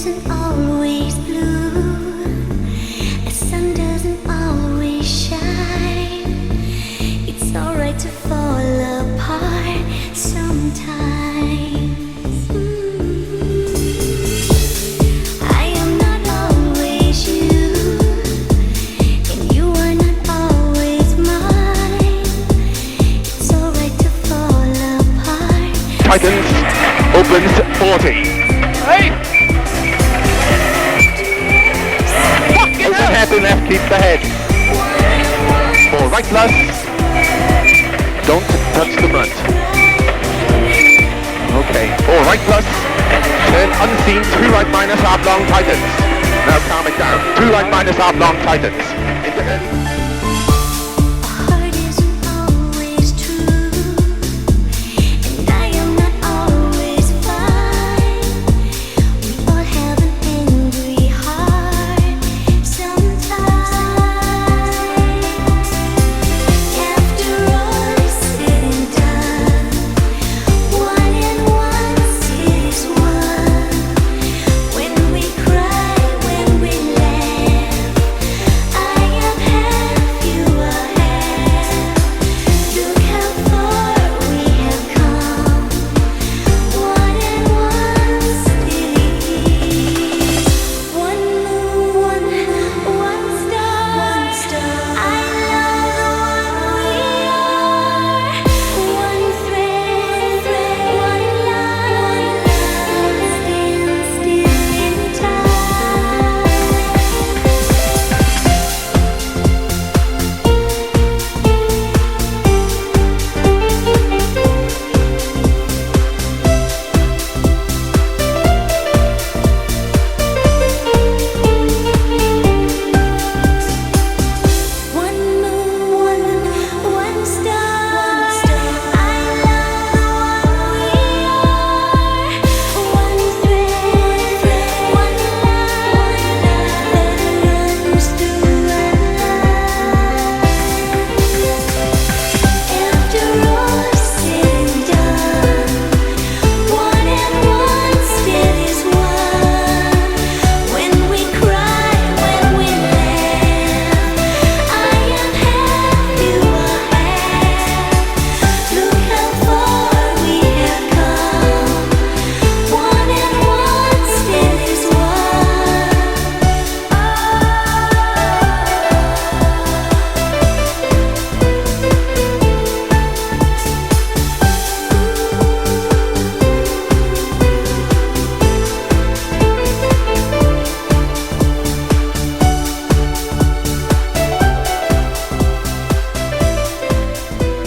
isn't always blue. A sun doesn't always shine. It's alright to fall apart sometimes. I am not always you, and you are not always mine. It's alright to fall apart. Titans opens 40. Hey! Open head to left, keep the head. 4 right plus. Don't touch the front. Okay, 4 right plus. Turn unseen, 2 right minus half long Titans. Now calm it down. 2 right minus half long Titans. Into head.